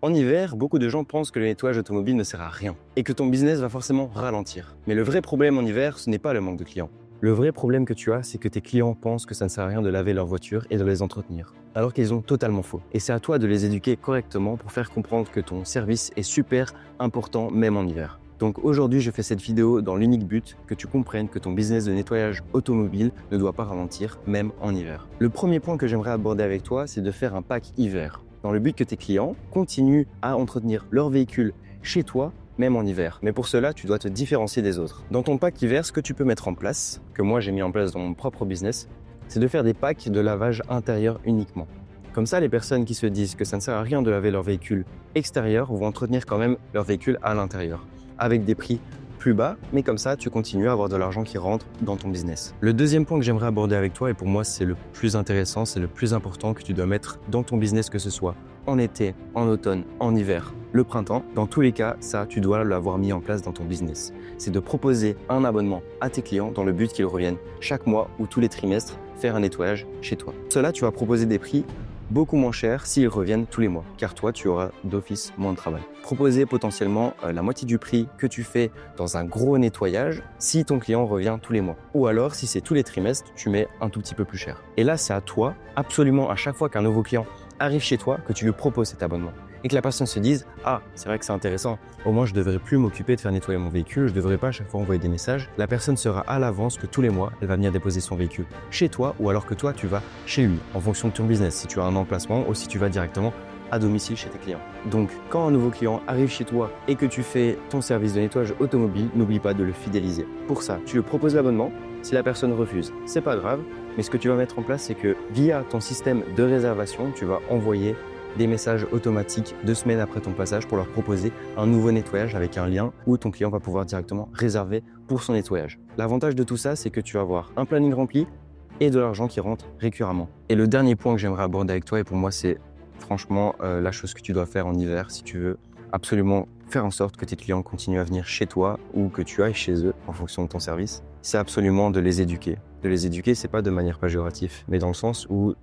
En hiver, beaucoup de gens pensent que le nettoyage automobile ne sert à rien et que ton business va forcément ralentir. Mais le vrai problème en hiver, ce n'est pas le manque de clients. Le vrai problème que tu as, c'est que tes clients pensent que ça ne sert à rien de laver leur voiture et de les entretenir, alors qu'ils ont totalement faux. Et c'est à toi de les éduquer correctement pour faire comprendre que ton service est super important même en hiver. Donc aujourd'hui, je fais cette vidéo dans l'unique but que tu comprennes que ton business de nettoyage automobile ne doit pas ralentir même en hiver. Le premier point que j'aimerais aborder avec toi, c'est de faire un pack hiver, dans le but que tes clients continuent à entretenir leur véhicule chez toi, même en hiver. Mais pour cela, tu dois te différencier des autres. Dans ton pack hiver, ce que tu peux mettre en place, que moi j'ai mis en place dans mon propre business, c'est de faire des packs de lavage intérieur uniquement. Comme ça, les personnes qui se disent que ça ne sert à rien de laver leur véhicule extérieur vont entretenir quand même leur véhicule à l'intérieur, avec des prix plus bas, mais comme ça, tu continues à avoir de l'argent qui rentre dans ton business. Le deuxième point que j'aimerais aborder avec toi, et pour moi c'est le plus intéressant, c'est le plus important que tu dois mettre dans ton business, que ce soit en été, en automne, en hiver, le printemps, dans tous les cas, ça, tu dois l'avoir mis en place dans ton business. C'est de proposer un abonnement à tes clients dans le but qu'ils reviennent chaque mois ou tous les trimestres faire un nettoyage chez toi. Pour cela, tu vas proposer des prix beaucoup moins cher s'ils reviennent tous les mois, car toi, tu auras d'office moins de travail. Proposer potentiellement la moitié du prix que tu fais dans un gros nettoyage si ton client revient tous les mois. Ou alors, si c'est tous les trimestres, tu mets un tout petit peu plus cher. Et là, c'est à toi, absolument à chaque fois qu'un nouveau client arrive chez toi, que tu lui proposes cet abonnement. Et que la personne se dise « Ah, c'est vrai que c'est intéressant, au moins je ne devrais plus m'occuper de faire nettoyer mon véhicule, je ne devrais pas à chaque fois envoyer des messages. » La personne saura à l'avance que tous les mois, elle va venir déposer son véhicule chez toi ou alors que toi, tu vas chez lui en fonction de ton business, si tu as un emplacement ou si tu vas directement à domicile chez tes clients. Donc, quand un nouveau client arrive chez toi et que tu fais ton service de nettoyage automobile, n'oublie pas de le fidéliser. Pour ça, tu lui proposes l'abonnement. Si la personne refuse, c'est pas grave, mais ce que tu vas mettre en place, c'est que via ton système de réservation, tu vas envoyer des messages automatiques 2 semaines après ton passage pour leur proposer un nouveau nettoyage avec un lien où ton client va pouvoir directement réserver pour son nettoyage. L'avantage de tout ça, c'est que tu vas avoir un planning rempli et de l'argent qui rentre récurremment. Et le dernier point que j'aimerais aborder avec toi, et pour moi c'est franchement la chose que tu dois faire en hiver si tu veux absolument faire en sorte que tes clients continuent à venir chez toi ou que tu ailles chez eux en fonction de ton service, c'est absolument de les éduquer. De les éduquer, c'est pas de manière péjorative, mais dans le sens où,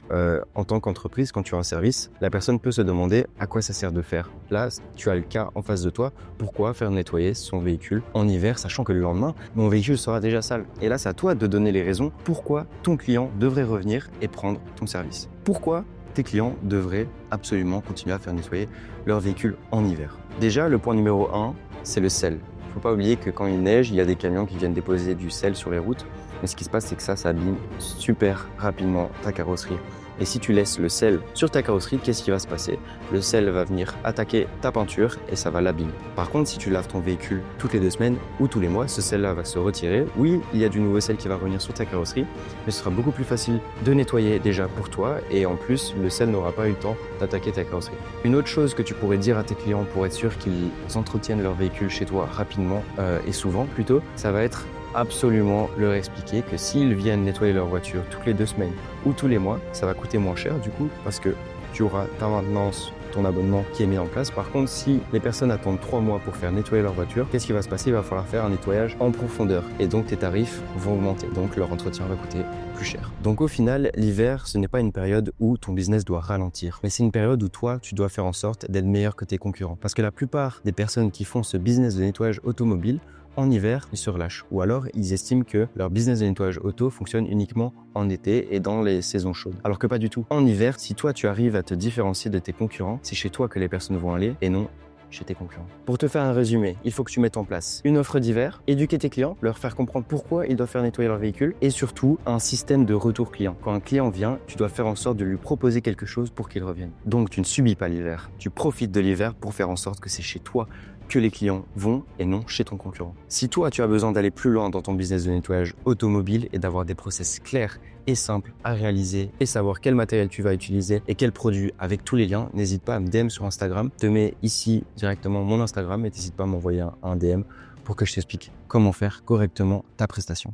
en tant qu'entreprise, quand tu as un service, la personne peut se demander à quoi ça sert de faire. Là, tu as le cas en face de toi, pourquoi faire nettoyer son véhicule en hiver, sachant que le lendemain, mon véhicule sera déjà sale. Et là, c'est à toi de donner les raisons pourquoi ton client devrait revenir et prendre ton service. Pourquoi tes clients devraient absolument continuer à faire nettoyer leur véhicule en hiver. Déjà, le point numéro 1, c'est le sel. Il ne faut pas oublier que quand il neige, il y a des camions qui viennent déposer du sel sur les routes. Mais ce qui se passe, c'est que ça abîme super rapidement ta carrosserie. Et si tu laisses le sel sur ta carrosserie, qu'est-ce qui va se passer? Le sel va venir attaquer ta peinture et ça va l'abîmer. Par contre, si tu laves ton véhicule toutes les 2 semaines ou tous les mois, ce sel-là va se retirer. Oui, il y a du nouveau sel qui va revenir sur ta carrosserie, mais ce sera beaucoup plus facile de nettoyer déjà pour toi et en plus, le sel n'aura pas eu le temps d'attaquer ta carrosserie. Une autre chose que tu pourrais dire à tes clients pour être sûr qu'ils entretiennent leur véhicule chez toi rapidement et souvent plutôt, ça va être absolument leur expliquer que s'ils viennent nettoyer leur voiture toutes les 2 semaines ou tous les mois, ça va coûter moins cher du coup parce que tu auras ta maintenance, ton abonnement qui est mis en place. Par contre, si les personnes attendent 3 mois pour faire nettoyer leur voiture, qu'est-ce qui va se passer? Il va falloir faire un nettoyage en profondeur et donc tes tarifs vont augmenter, donc leur entretien va coûter plus cher. Donc au final, l'hiver, ce n'est pas une période où ton business doit ralentir, mais c'est une période où toi, tu dois faire en sorte d'être meilleur que tes concurrents. Parce que la plupart des personnes qui font ce business de nettoyage automobile, en hiver, ils se relâchent. Ou alors, ils estiment que leur business de nettoyage auto fonctionne uniquement en été et dans les saisons chaudes. Alors que pas du tout. En hiver, si toi, tu arrives à te différencier de tes concurrents, c'est chez toi que les personnes vont aller et non chez tes concurrents. Pour te faire un résumé, il faut que tu mettes en place une offre d'hiver, éduquer tes clients, leur faire comprendre pourquoi ils doivent faire nettoyer leur véhicule et surtout un système de retour client. Quand un client vient, tu dois faire en sorte de lui proposer quelque chose pour qu'il revienne. Donc tu ne subis pas l'hiver, tu profites de l'hiver pour faire en sorte que c'est chez toi que les clients vont et non chez ton concurrent. Si toi, tu as besoin d'aller plus loin dans ton business de nettoyage automobile et d'avoir des process clairs et simples à réaliser et savoir quel matériel tu vas utiliser et quel produit avec tous les liens, n'hésite pas à me DM sur Instagram. Je te mets ici directement mon Instagram et n'hésite pas à m'envoyer un DM pour que je t'explique comment faire correctement ta prestation.